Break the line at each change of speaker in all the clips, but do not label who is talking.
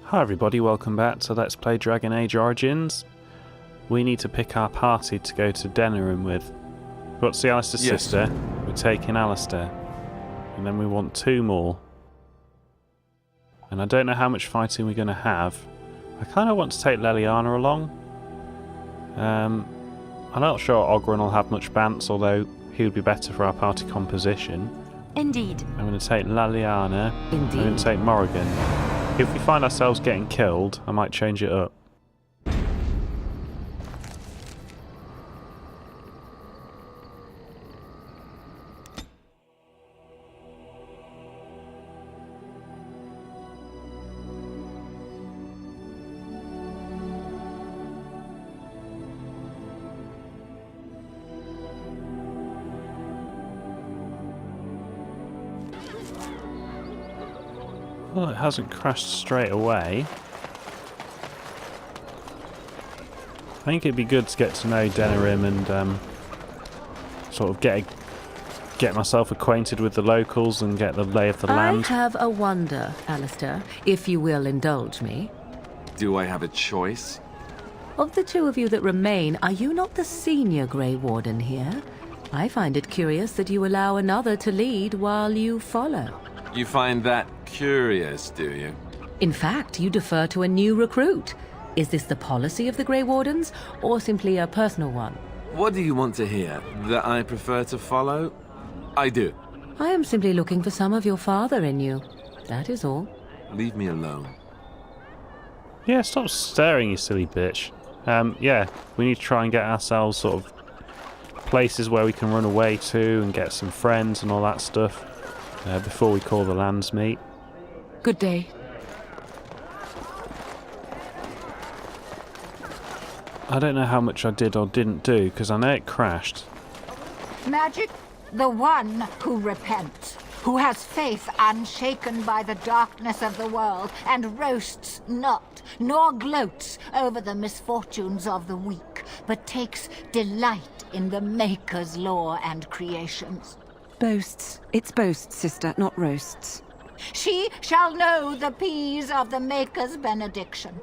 Hi everybody, welcome back to Let's Play Dragon Age Origins. We need to pick our party to go to Denerim with. What's the Alistair's sister? We're taking Alistair. And then we want 2 more. And I don't know how much fighting we're going to have. I kind of want to take Leliana along. I'm not sure Ogren will have much bants, although he would be better for our party composition.
Indeed.
I'm going to take Leliana.
Indeed.
I'm going to take Morrigan. If we find ourselves getting killed, I might change it up. Well, it hasn't crashed straight away. I think it'd be good to get to know Denerim and sort of get myself acquainted with the locals and get the lay of the land.
I have a wonder, Alistair, if you will indulge me.
Do I have a choice?
Of the 2 of you that remain, are you not the senior Grey Warden here? I find it curious that you allow another to lead while you follow.
You find that curious, do you?
In fact, you defer to a new recruit. Is this the policy of the Grey Wardens, or simply a personal one?
What do you want to hear? That I prefer to follow? I do.
I am simply looking for some of your father in you. That is all.
Leave me alone.
Yeah, stop staring, you silly bitch. Yeah, we need to try and get ourselves sort of places where we can run away to and get some friends and all that stuff before we call the lands meet.
Good day.
I don't know how much I did or didn't do, because I know it crashed.
Magic, the one who repents, who has faith unshaken by the darkness of the world, and roasts not, nor gloats over the misfortunes of the weak, but takes delight in the Maker's lore and creations.
Boasts. It's boasts, sister, not roasts.
She shall know the peace of the Maker's benediction.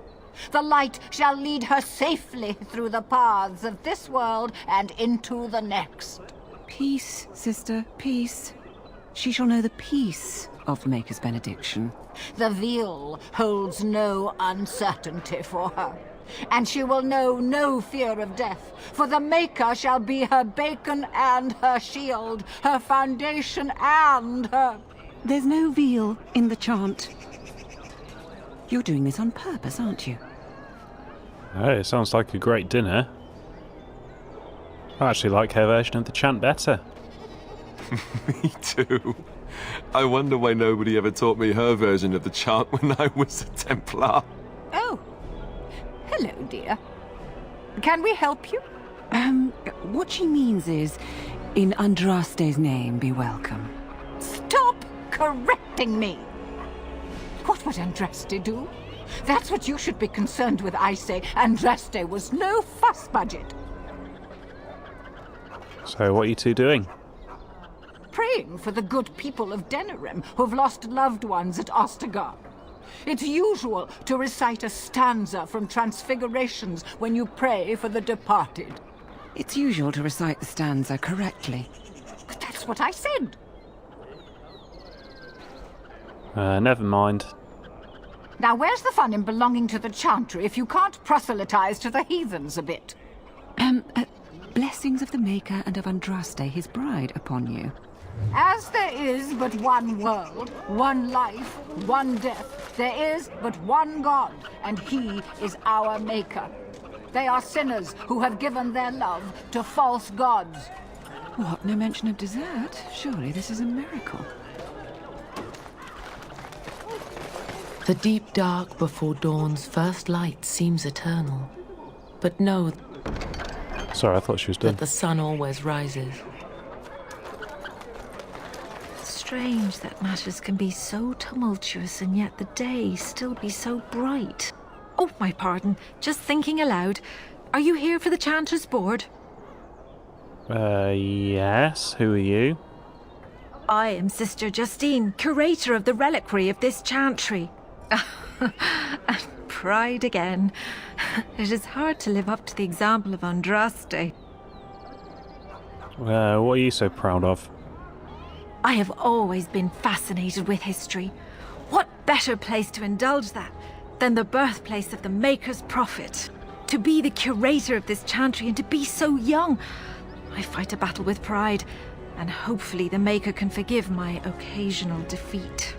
The light shall lead her safely through the paths of this world and into the next.
Peace, sister, peace. She shall know the peace of the Maker's benediction.
The veil holds no uncertainty for her, and she will know no fear of death, for the Maker shall be her beacon and her shield, her foundation and her...
There's no veal in the chant. You're doing this on purpose, aren't you?
Oh, it sounds like a great dinner. I actually like her version of the chant better.
Me too. I wonder why nobody ever taught me her version of the chant when I was a Templar.
Oh. Hello, dear. Can we help you?
What she means is, in Andraste's name, be welcome.
Stop correcting me! What would Andraste do? That's what you should be concerned with, I say. Andraste was no fuss budget.
So what are you 2 doing?
Praying for the good people of Denerim who've lost loved ones at Ostagar. It's usual to recite a stanza from Transfigurations when you pray for the departed.
It's usual to recite the stanza correctly.
But that's what I said.
Never mind.
Now where's the fun in belonging to the Chantry if you can't proselytize to the heathens a bit?
Blessings of the Maker and of Andraste, his bride, upon you.
As there is but one world, one life, one death, there is but one God, and he is our Maker. They are sinners who have given their love to false gods.
What, no mention of dessert? Surely this is a miracle.
The deep dark before dawn's first light seems eternal. But know
Sorry, I thought she was done.
that the sun always rises.
Strange that matters can be so tumultuous and yet the day still be so bright. Oh, my pardon. Just thinking aloud. Are you here for the Chanter's Board?
Yes. Who are you?
I am Sister Justine, curator of the reliquary of this chantry. And pride again. It is hard to live up to the example of Andraste.
What are you so proud of?
I have always been fascinated with history. What better place to indulge that than the birthplace of the Maker's prophet? To be the curator of this chantry and to be so young. I fight a battle with pride, and hopefully the Maker can forgive my occasional defeat.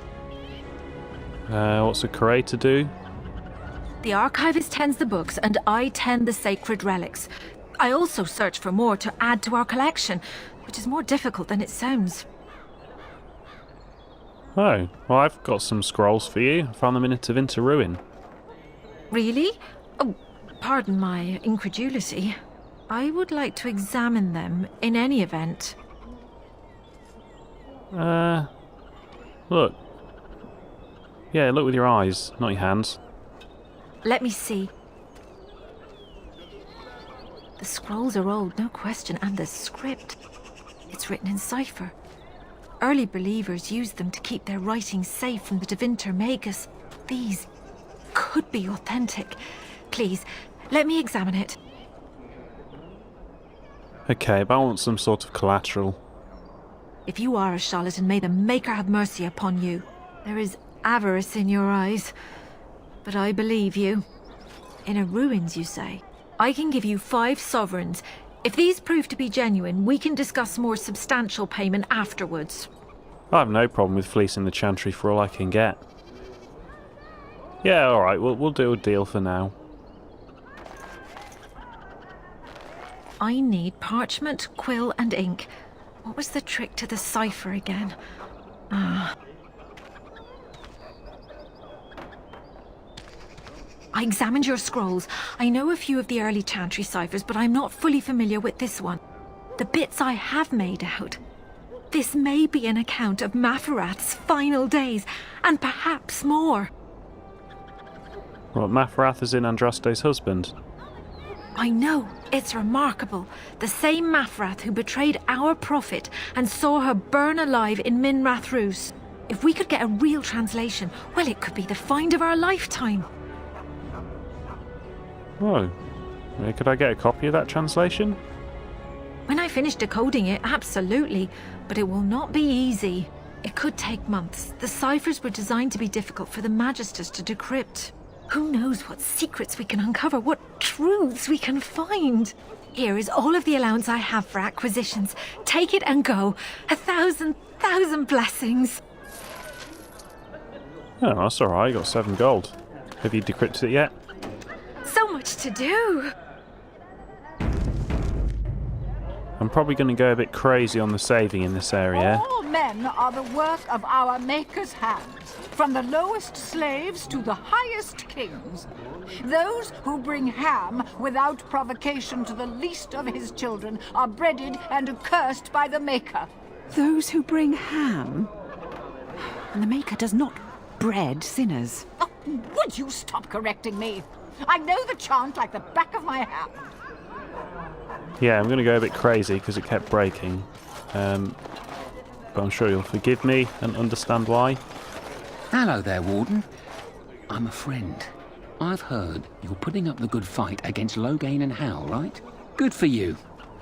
What's a curator do?
The archivist tends the books, and I tend the sacred relics. I also search for more to add to our collection, which is more difficult than it sounds.
Oh, well, I've got some scrolls for you. I found them in a Tevinter ruin.
Really? Oh, pardon my incredulity. I would like to examine them in any event.
Look. Yeah, look with your eyes, not your hands.
Let me see. The scrolls are old, no question, and the script. It's written in cipher. Early believers used them to keep their writings safe from the Tevinter Magus. These could be authentic. Please, let me examine it.
Okay, but I want some sort of collateral.
If you are a charlatan, may the Maker have mercy upon you. There is avarice in your eyes, but I believe you. Inner ruins, you say? I can give you 5 sovereigns. If these prove to be genuine, we can discuss more substantial payment afterwards.
I have no problem with fleecing the chantry for all I can get. Yeah, alright, we'll do a deal for now.
I need parchment, quill, and ink. What was the trick to the cipher again? I examined your scrolls. I know a few of the early chantry ciphers, but I'm not fully familiar with this one. The bits I have made out. This may be an account of Maferath's final days, and perhaps more.
What, Maferath is in Andraste's husband?
I know. It's remarkable. The same Maferath who betrayed our prophet and saw her burn alive in Minrath Rus. If we could get a real translation, well, it could be the find of our lifetime.
Oh. Could I get a copy of that translation?
When I finish decoding it, absolutely. But it will not be easy. It could take months. The ciphers were designed to be difficult for the Magisters to decrypt. Who knows what secrets we can uncover, what truths we can find. Here is all of the allowance I have for acquisitions. Take it and go. 1,000 blessings.
Oh, that's alright, got 7 gold. Have you decrypted it yet?
So much to do.
I'm probably going to go a bit crazy on the saving in this area.
All men are the work of our Maker's hands, from the lowest slaves to the highest kings. Those who bring ham without provocation to the least of his children are breaded and accursed by the Maker.
Those who bring ham? And the Maker does not bread sinners.
Oh, would you stop correcting me? I know the chant like the back of my hand.
Yeah, I'm going to go a bit crazy because it kept breaking. But I'm sure you'll forgive me and understand why.
Hello there, Warden. I'm a friend. I've heard you're putting up the good fight against Loghain and Hal, right? Good for you.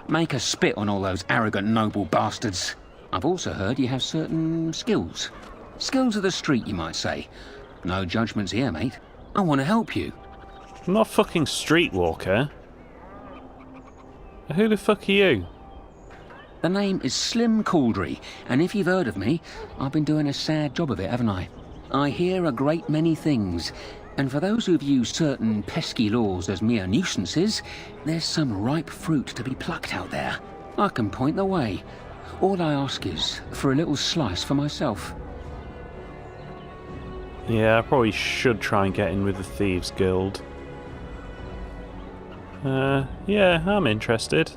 Make a spit on all those arrogant noble bastards. I've also heard you have certain skills. Skills of the street, you might say. No judgments here, mate. I want to help you.
I'm not a fucking streetwalker. Who the fuck are you?
The name is Slim Cauldry, and if you've heard of me, I've been doing a sad job of it, haven't I? I hear a great many things, and for those who view certain pesky laws as mere nuisances, there's some ripe fruit to be plucked out there. I can point the way. All I ask is for a little slice for myself.
Yeah, I probably should try and get in with the Thieves Guild. Yeah, I'm interested.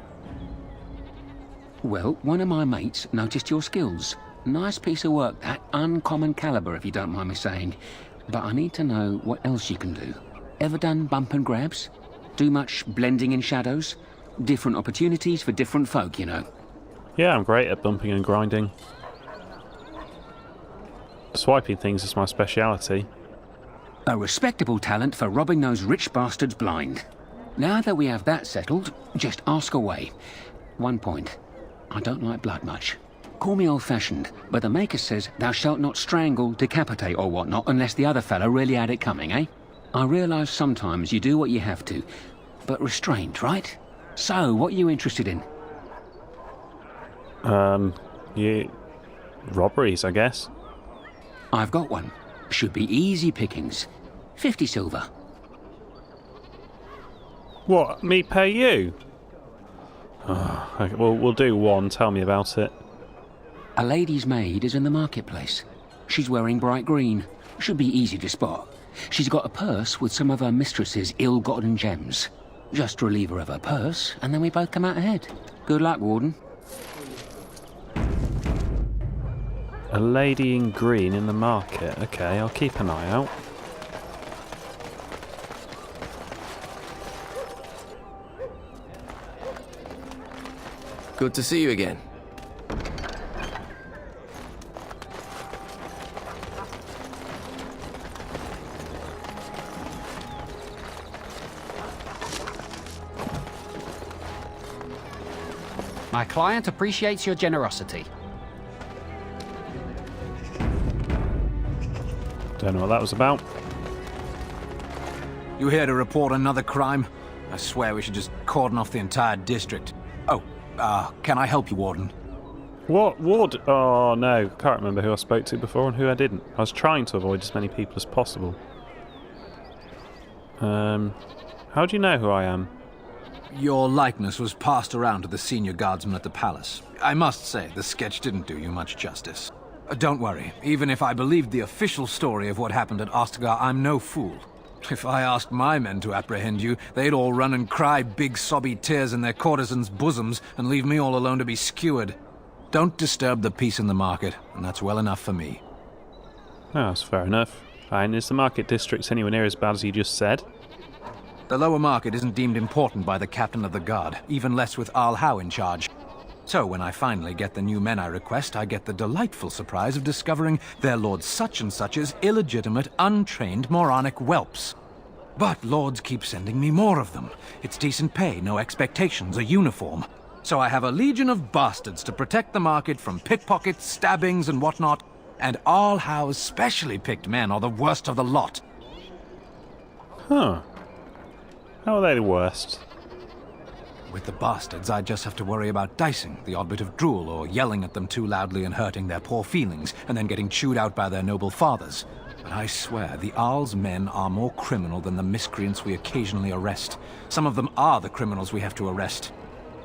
Well, one of my mates noticed your skills. Nice piece of work, that. Uncommon caliber, if you don't mind me saying. But I need to know what else you can do. Ever done bump and grabs? Do much blending in shadows? Different opportunities for different folk, you know.
Yeah, I'm great at bumping and grinding. Swiping things is my speciality.
A respectable talent for robbing those rich bastards blind. Now that we have that settled, just ask away. One point. I don't like blood much. Call me old-fashioned, but the Maker says thou shalt not strangle, decapitate or whatnot unless the other fella really had it coming, eh? I realise sometimes you do what you have to, but restrained, right? So, what are you interested in?
Robberies, I guess.
I've got one. Should be easy pickings. 50 silver.
What? Me pay you? Oh, okay, well, we'll do one. Tell me about it.
A lady's maid is in the marketplace. She's wearing bright green. Should be easy to spot. She's got a purse with some of her mistress's ill-gotten gems. Just relieve her of her purse, and then we both come out ahead. Good luck, Warden.
A lady in green in the market. Okay, I'll keep an eye out.
Good to see you again.
My client appreciates your generosity.
Don't know what that was about.
You here to report another crime? I swear we should just cordon off the entire district. Oh, can I help you, Warden?
What? Ward? Oh, no. Can't remember who I spoke to before and who I didn't. I was trying to avoid as many people as possible. How do you know who I am?
Your likeness was passed around to the senior guardsman at the palace. I must say, the sketch didn't do you much justice. Don't worry. Even if I believed the official story of what happened at Ostagar, I'm no fool. If I asked my men to apprehend you, they'd all run and cry big sobby tears in their courtesans' bosoms and leave me all alone to be skewered. Don't disturb the peace in the market, and that's well enough for me.
Oh, that's fair enough. And is the market district anywhere near as bad as you just said?
The lower market isn't deemed important by the captain of the guard, even less with Al Howe in charge. So when I finally get the new men I request, I get the delightful surprise of discovering their Lord Such-and-Such's illegitimate, untrained, moronic whelps. But lords keep sending me more of them. It's decent pay, no expectations, a uniform. So I have a legion of bastards to protect the market from pickpockets, stabbings, and whatnot, and Al Howe's specially picked men are the worst of the lot.
Huh. How are they the worst?
With the bastards, I just have to worry about dicing, the odd bit of drool, or yelling at them too loudly and hurting their poor feelings, and then getting chewed out by their noble fathers. But I swear, the Arl's men are more criminal than the miscreants we occasionally arrest. Some of them are the criminals we have to arrest.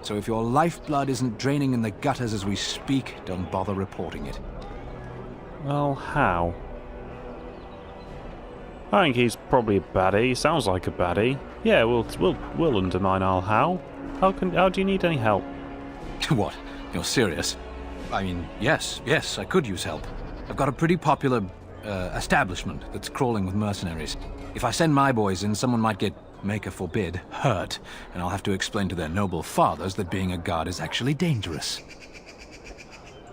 So if your lifeblood isn't draining in the gutters as we speak, don't bother reporting it.
Well, how? I think he's probably a baddie. He sounds like a baddie. Yeah, we'll undermine Al Howe. How do you need any help?
What? You're serious? I mean, yes, I could use help. I've got a pretty popular establishment that's crawling with mercenaries. If I send my boys in, someone might get, Maker forbid, hurt, and I'll have to explain to their noble fathers that being a guard is actually dangerous.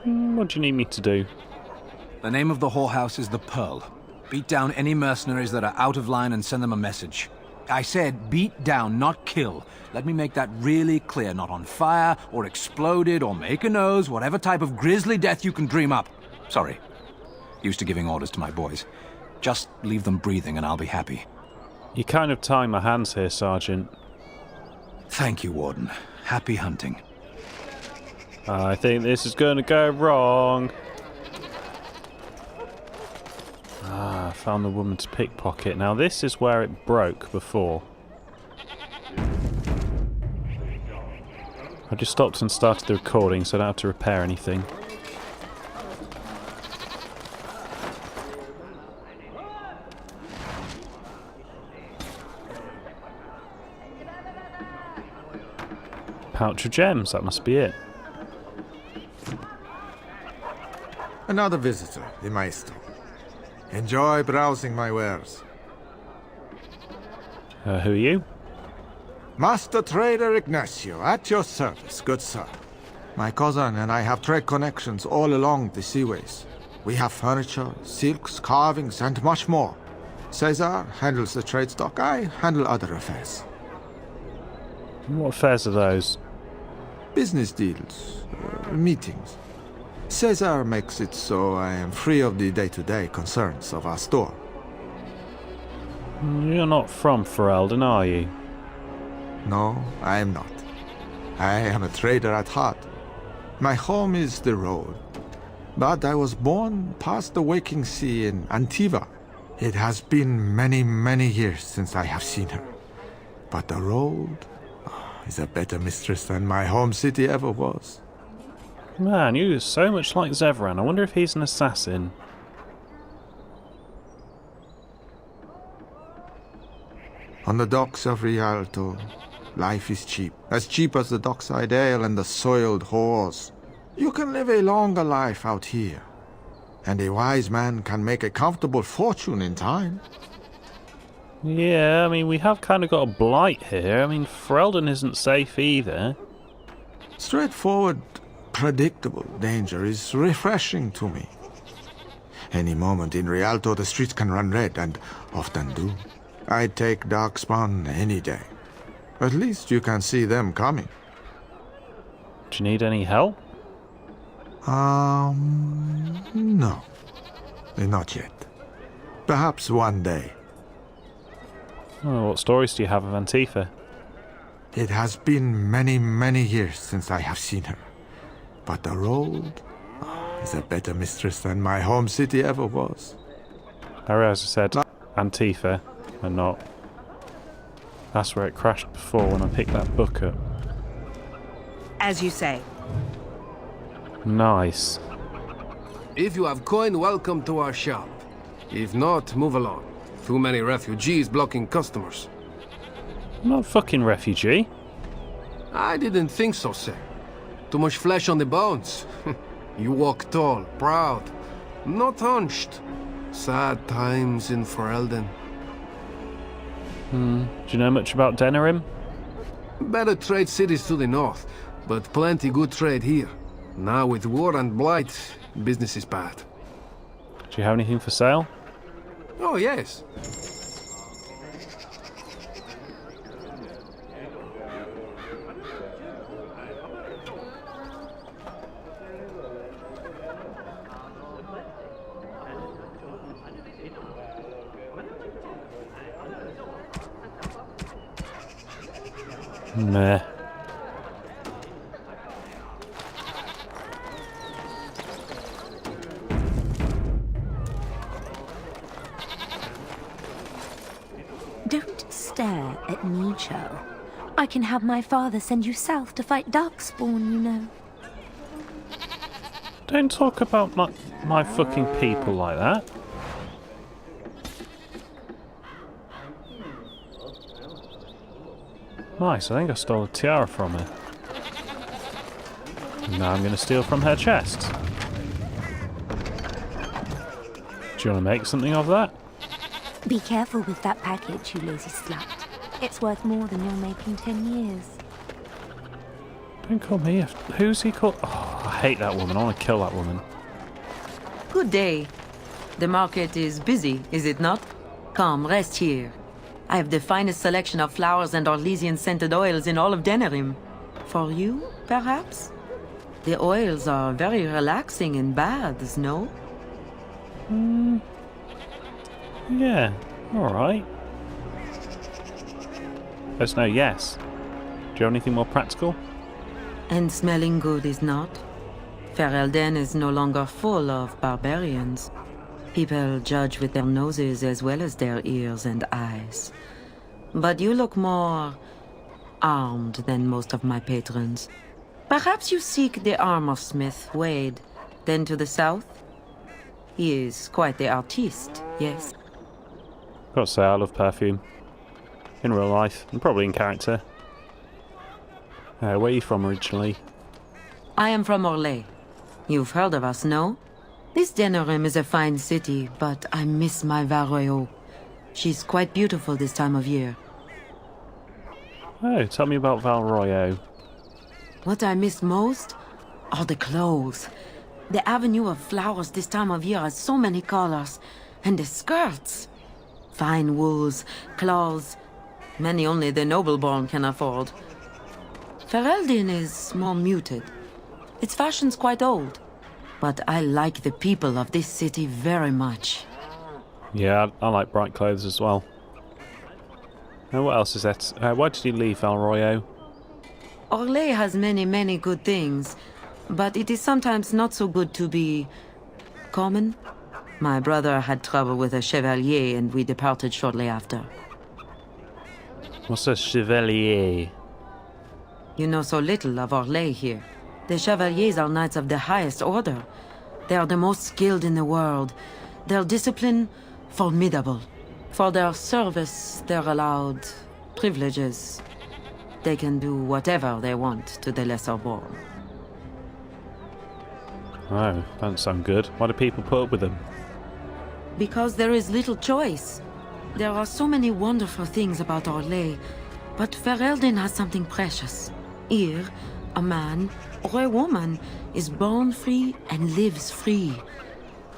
What do you need me to do?
The name of the whorehouse is the Pearl. Beat down any mercenaries that are out of line and send them a message. I said beat down, not kill. Let me make that really clear. Not on fire, or exploded, or make a nose, whatever type of grisly death you can dream up. Sorry. Used to giving orders to my boys. Just leave them breathing and I'll be happy.
You're kind of tying my hands here, Sergeant.
Thank you, Warden. Happy hunting.
I think this is going to go wrong. I found the woman's pickpocket. Now this is where it broke before. I just stopped and started the recording so I don't have to repair anything. Pouch of gems, that must be it.
Another visitor, the Maestro. Enjoy browsing my wares.
Who are you?
Master Trader Ignacio, at your service, good sir. My cousin and I have trade connections all along the seaways. We have furniture, silks, carvings, and much more. Caesar handles the trade stock, I handle other affairs.
What affairs are those?
Business deals, meetings. Caesar makes it so I am free of the day-to-day concerns of our store.
You're not from Ferelden, are you?
No, I am not. I am a trader at heart. My home is the road. But I was born past the waking sea in Antiva. It has been many, many years since I have seen her. But the road is a better mistress than my home city ever was.
Man, you are so much like Zevran. I wonder if he's an assassin.
On the docks of Rialto, life is cheap. As cheap as the dockside ale and the soiled whores. You can live a longer life out here. And a wise man can make a comfortable fortune in time.
Yeah, I mean, we have kind of got a blight here. I mean, Ferelden isn't safe either.
Straightforward, predictable danger is refreshing to me. Any moment in Rialto, the streets can run red, and often do. I'd take Darkspawn any day. At least you can see them coming.
Do you need any help?
No. Not yet. Perhaps one day.
Oh, what stories do you have of Antifa?
It has been many, many years since I have seen her. But the road is a better mistress than my home city ever was.
I realize I said Antifa and not. That's where it crashed before when I picked that book up.
As you say.
Nice.
If you have coin, welcome to our shop. If not, move along. Too many refugees blocking customers.
I'm not a fucking refugee.
I didn't think so, sir. Too much flesh on the bones. You walk tall, proud, not hunched. Sad times in Ferelden.
Do you know much about Denerim?
Better trade cities to the north, but plenty good trade here. Now with war and blight, business is bad.
Do you have anything for sale?
Oh, yes.
Meh.
Don't stare at me, Cho. I can have my father send you south to fight Darkspawn, you know.
Don't talk about my fucking people like that. Nice, I think I stole a tiara from her. Now I'm going to steal from her chest. Do you want to make something of that?
Be careful with that package, you lazy slut. It's worth more than you'll make in 10 years.
Don't call me who's he called? Oh, I hate that woman. I want to kill that woman.
Good day. The market is busy, is it not? Come, rest here. I have the finest selection of flowers and Orlesian-scented oils in all of Denerim. For you, perhaps? The oils are very relaxing in baths, no?
Yeah, alright. There's no yes. Do you have anything more practical?
And smelling good is not. Ferelden is no longer full of barbarians. People judge with their noses as well as their ears and eyes. But you look more armed than most of my patrons. Perhaps you seek the armorsmith, Wade. Then to the south? He is quite the artiste, yes.
Gotta say, I love perfume. In real life, and probably in character. Where are you from originally?
I am from Orlais. You've heard of us, no? This Denerim is a fine city, but I miss my Varroyo. She's quite beautiful this time of year.
Oh, tell me about Valroyo.
What I miss most are the clothes. The avenue of flowers this time of year has so many colors. And the skirts. Fine wools, cloths, many only the noble-born can afford. Ferelden is more muted. Its fashion's quite old, but I like the people of this city very much.
Yeah, I like bright clothes as well. And what else is that? Why did you leave Val Royeaux?
Orlais has many, many good things, but it is sometimes not so good to be common. My brother had trouble with a chevalier and we departed shortly after.
What's a chevalier?
You know so little of Orlais here. The chevaliers are knights of the highest order. They are the most skilled in the world. Their discipline, formidable. For their service, they're allowed privileges. They can do whatever they want to the lesser born.
Oh, don't sound good. Why do people put up with them?
Because there is little choice. There are so many wonderful things about Orlais, but Ferelden has something precious. Here, a man or a woman is born free and lives free.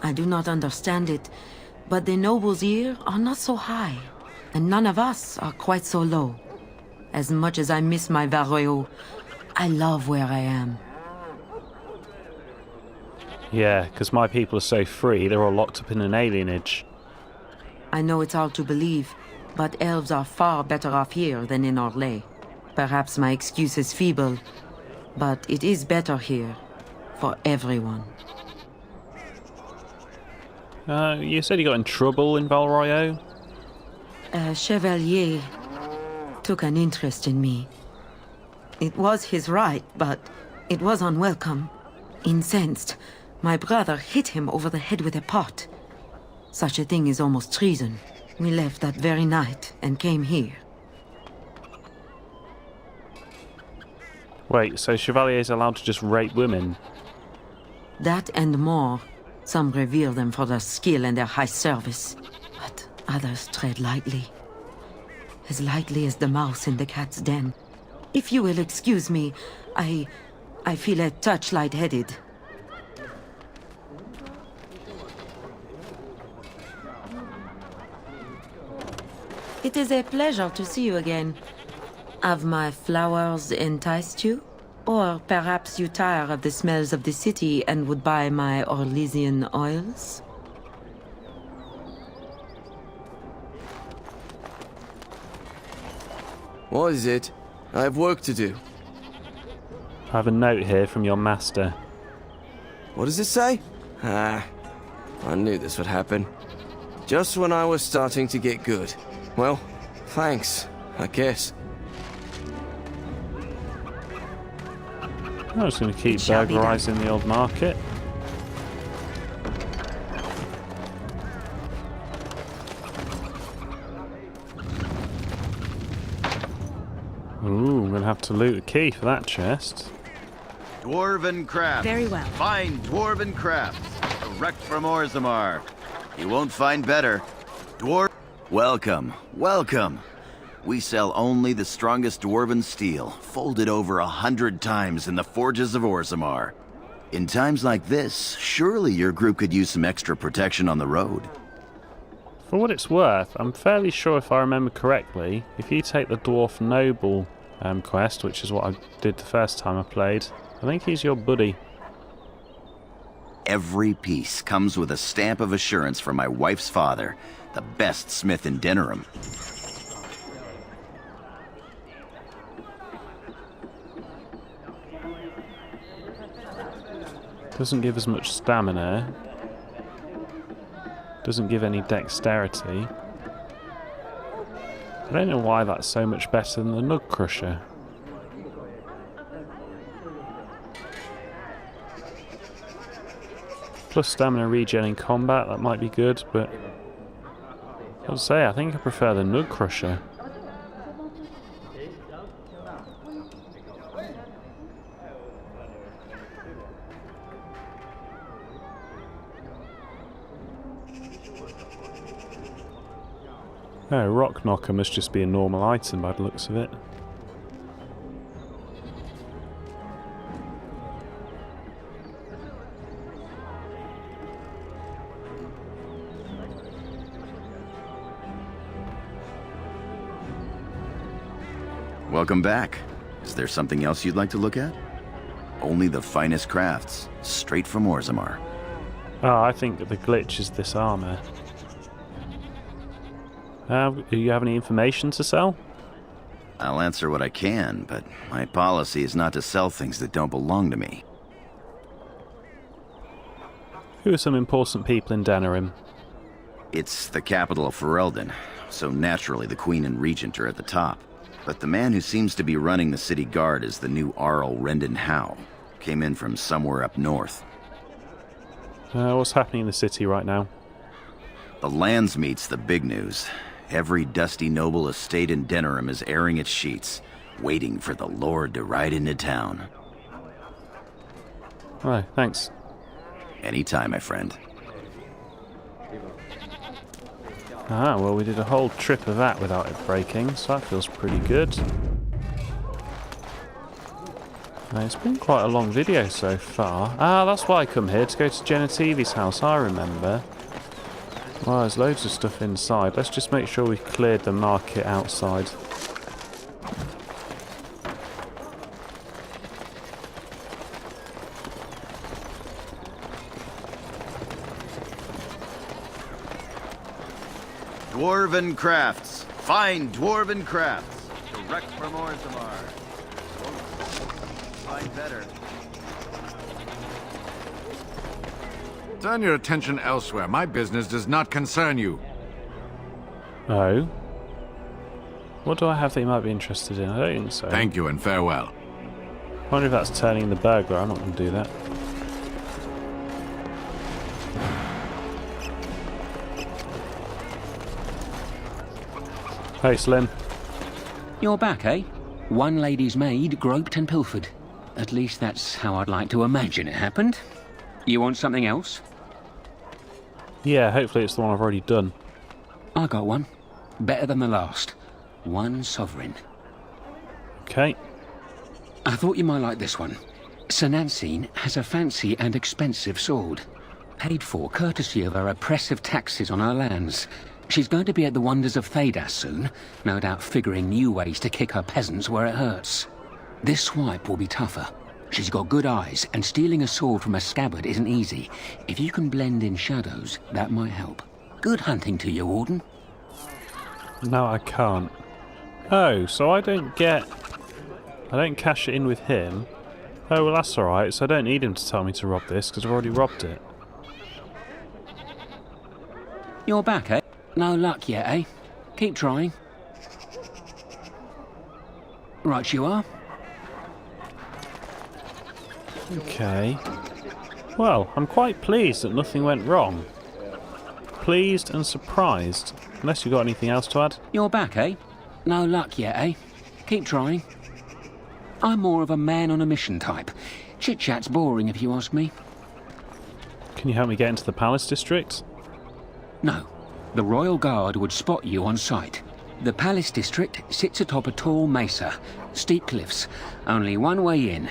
I do not understand it, but the nobles here are not so high, and none of us are quite so low. As much as I miss my Val Royeaux, I love where I am.
Yeah, because my people are so free, they're all locked up in an alienage.
I know it's hard to believe, but elves are far better off here than in Orlais. Perhaps my excuse is feeble, but it is better here for everyone.
You said you got in trouble in Val Royeaux?
A chevalier took an interest in me. It was his right, but it was unwelcome. Incensed, my brother hit him over the head with a pot. Such a thing is almost treason. We left that very night and came here.
Wait, so chevaliers are allowed to just rape women?
That and more. Some revere them for their skill and their high service, but others tread lightly. As lightly as the mouse in the cat's den. If you will excuse me, I feel a touch lightheaded. It is a pleasure to see you again. Have my flowers enticed you? Or perhaps you tire of the smells of the city and would buy my Orlesian oils?
What is it? I have work to do.
I have a note here from your master.
What does it say? I knew this would happen. Just when I was starting to get good. Well, thanks, I guess.
I'm just going to keep burglarizing the old market. Ooh, I'm going to have to loot a key for that chest.
Dwarven crafts.
Very well.
Fine dwarven crafts. Direct from Orzammar. You won't find better. Welcome, welcome. We sell only the strongest dwarven steel, folded over 100 times in the forges of Orzammar. In times like this, surely your group could use some extra protection on the road.
For what it's worth, I'm fairly sure if I remember correctly, if you take the Dwarf Noble quest, which is what I did the first time I played, I think he's your buddy.
Every piece comes with a stamp of assurance from my wife's father, the best smith in Denerim.
Doesn't give as much stamina. Doesn't give any dexterity. I don't know why that's so much better than the Nug Crusher. Plus stamina regen in combat, that might be good, but I'll say I think I prefer the Nug Crusher. Oh, Rock Knocker must just be a normal item by the looks of it.
Welcome back. Is there something else you'd like to look at? Only the finest crafts, straight from Orzammar.
Oh, I think the glitch is this armor. Do you have any information to sell?
I'll answer what I can, but my policy is not to sell things that don't belong to me.
Who are some important people in Denerim?
It's the capital of Ferelden, so naturally the Queen and Regent are at the top. But the man who seems to be running the city guard is the new Arl Rendon Howe. Came in from somewhere up north.
What's happening in the city right now?
The Landsmeet's the big news. Every dusty noble estate in Denerim is airing its sheets, waiting for the Lord to ride into town.
Right, thanks.
Anytime, my friend.
Ah, well, we did a whole trip of that without it breaking, so that feels pretty good. It's been quite a long video so far. Ah, that's why I come here, to go to Genetivi's house, I remember. Well, there's loads of stuff inside. Let's just make sure we've cleared the market outside.
Dwarven crafts. Fine dwarven crafts. Direct from Orzammar. Find better.
Turn your attention elsewhere. My business does not concern you.
Oh? What do I have that you might be interested in? I don't think so.
Thank you and farewell.
I wonder if that's turning the burglar. I'm not going to do that. Hey, Slim.
You're back, eh? One lady's maid groped and pilfered. At least that's how I'd like to imagine it happened. You want something else?
Yeah, hopefully it's the one I've already done.
I got one. Better than the last. 1 sovereign.
Okay.
I thought you might like this one. Sir Nancine has a fancy and expensive sword. Paid for courtesy of her oppressive taxes on her lands. She's going to be at the wonders of Thedas soon, no doubt figuring new ways to kick her peasants where it hurts. This swipe will be tougher. She's got good eyes, and stealing a sword from a scabbard isn't easy. If you can blend in shadows, that might help. Good hunting to you, Warden.
No, I can't. Oh, so I don't cash it in with him. Oh, well, that's alright, so I don't need him to tell me to rob this, because I've already robbed it.
You're back, eh? No luck yet, eh? Keep trying. Right you are.
Okay. Well, I'm quite pleased that nothing went wrong. Pleased and surprised. Unless you've got anything else to add?
You're back, eh? No luck yet, eh? Keep trying. I'm more of a man on a mission type. Chit-chat's boring if you ask me.
Can you help me get into the Palace District?
No. The Royal Guard would spot you on sight. The Palace District sits atop a tall mesa. Steep cliffs. Only one way in.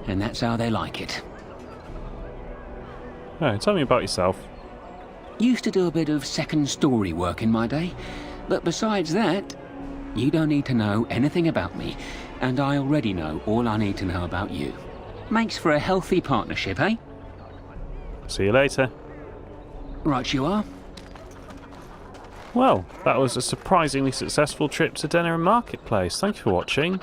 And that's how they like it.
Oh, tell me about yourself.
Used to do a bit of second story work in my day. But besides that, you don't need to know anything about me. And I already know all I need to know about you. Makes for a healthy partnership, eh?
See you later.
Right you are.
Well, that was a surprisingly successful trip to Denerim Marketplace. Thank you for watching.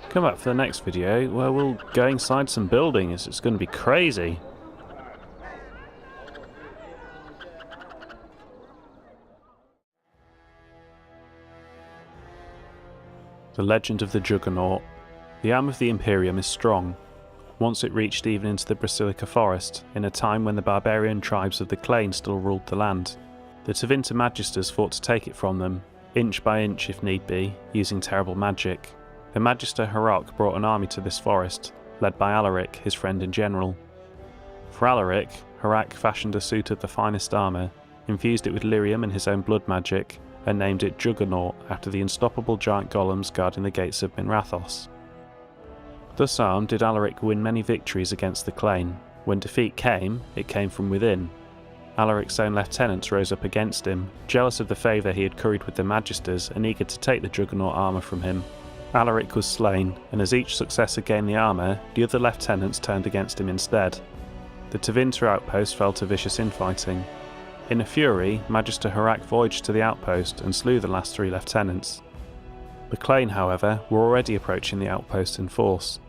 Come back for the next video where we'll go inside some buildings. It's going to be crazy. The Legend of the Juggernaut. The arm of the Imperium is strong. Once it reached even into the Basilica Forest, in a time when the barbarian tribes of the Clane still ruled the land. The Tevinter Magisters fought to take it from them, inch by inch if need be, using terrible magic. The Magister Harak brought an army to this forest, led by Alaric, his friend and general. For Alaric, Harak fashioned a suit of the finest armour, infused it with lyrium and his own blood magic, and named it Juggernaut after the unstoppable giant golems guarding the gates of Minrathos. Thus armed did Alaric win many victories against the Clane. When defeat came, it came from within. Alaric's own lieutenants rose up against him, jealous of the favour he had curried with the Magisters and eager to take the Juggernaut armour from him. Alaric was slain, and as each successor gained the armour, the other lieutenants turned against him instead. The Tevinter outpost fell to vicious infighting. In a fury, Magister Harak voyaged to the outpost and slew the last 3 lieutenants. The Clane, however, were already approaching the outpost in force.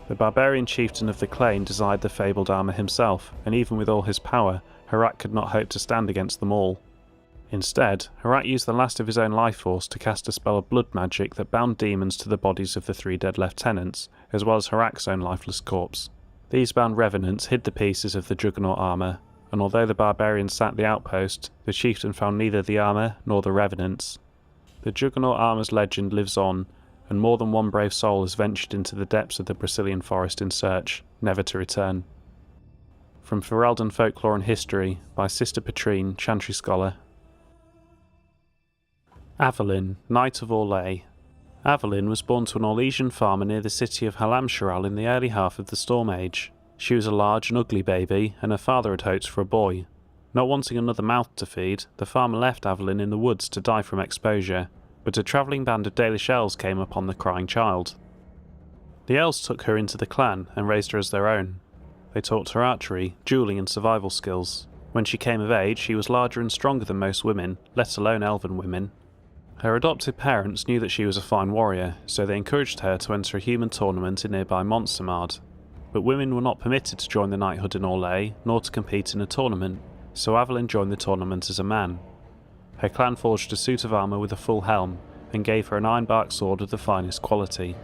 The barbarian chieftain of the Clane desired the fabled armour himself, and even with all his power, Harak could not hope to stand against them all. Instead, Harak used the last of his own life force to cast a spell of blood magic that bound demons to the bodies of the 3 dead lieutenants, as well as Harak's own lifeless corpse. These bound revenants hid the pieces of the Juggernaut armour, and although the barbarians sacked the outpost, the chieftain found neither the armour nor the revenants. The Juggernaut armour's legend lives on, and more than one brave soul has ventured into the depths of the Brazilian forest in search, never to return. From Ferelden Folklore and History by Sister Petrine, Chantry Scholar. Avelyn, Knight of Orlais. Avelyn was born to an Orlesian farmer near the city of Halamsharal in the early half of the Storm Age. She was a large and ugly baby, and her father had hopes for a boy. Not wanting another mouth to feed, the farmer left Avelyn in the woods to die from exposure, but a travelling band of Dalish elves came upon the crying child. The elves took her into the clan and raised her as their own. They taught her archery, duelling and survival skills. When she came of age, she was larger and stronger than most women, let alone elven women. Her adopted parents knew that she was a fine warrior, so they encouraged her to enter a human tournament in nearby Montsamard. But women were not permitted to join the knighthood in Orlais, nor to compete in a tournament, so Avelyn joined the tournament as a man. Her clan forged a suit of armour with a full helm, and gave her an ironbark sword of the finest quality.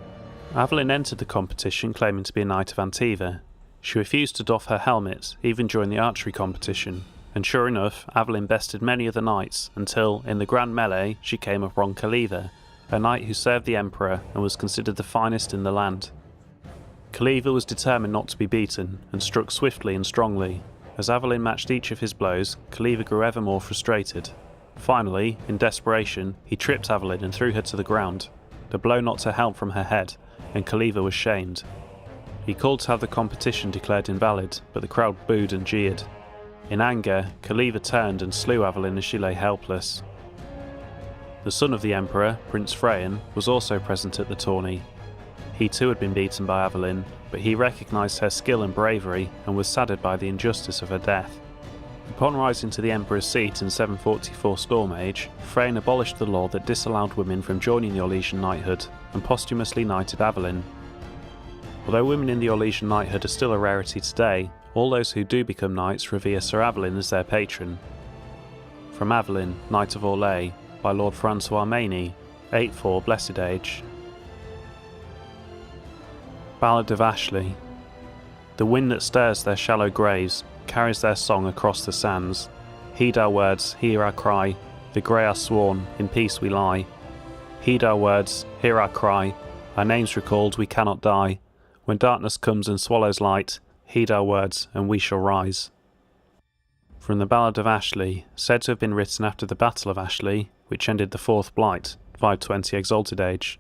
Avelyn entered the competition claiming to be a knight of Antiva. She refused to doff her helmet, even during the archery competition, and sure enough, Avelyn bested many other knights, until, in the grand melee, she came upon Kaliva, a knight who served the Emperor and was considered the finest in the land. Kaliva was determined not to be beaten, and struck swiftly and strongly. As Avelyn matched each of his blows, Kaliva grew ever more frustrated. Finally, in desperation, he tripped Avelyn and threw her to the ground. The blow knocked her helm from her head, and Kaliva was shamed. He called to have the competition declared invalid, but the crowd booed and jeered. In anger, Kaliva turned and slew Avelyn as she lay helpless. The son of the Emperor, Prince Freyan, was also present at the tourney. He too had been beaten by Avelyn, but he recognised her skill and bravery and was saddened by the injustice of her death. Upon rising to the Emperor's seat in 744 Storm Age, Freyan abolished the law that disallowed women from joining the Orlesian knighthood and posthumously knighted Avelyn. Although women in the Orlesian knighthood are still a rarity today, all those who do become knights revere Sir Avelyn as their patron. From Avelyn, Knight of Orlais, by Lord Francois Mainy, 8-4 Blessed Age. Ballad of Ashley. The wind that stirs their shallow graves carries their song across the sands. Heed our words, hear our cry, the grey are sworn, in peace we lie. Heed our words, hear our cry, our names recalled, we cannot die. When darkness comes and swallows light, heed our words, and we shall rise. From the Ballad of Ashley, said to have been written after the Battle of Ashley, which ended the 4th Blight, 520 Exalted Age.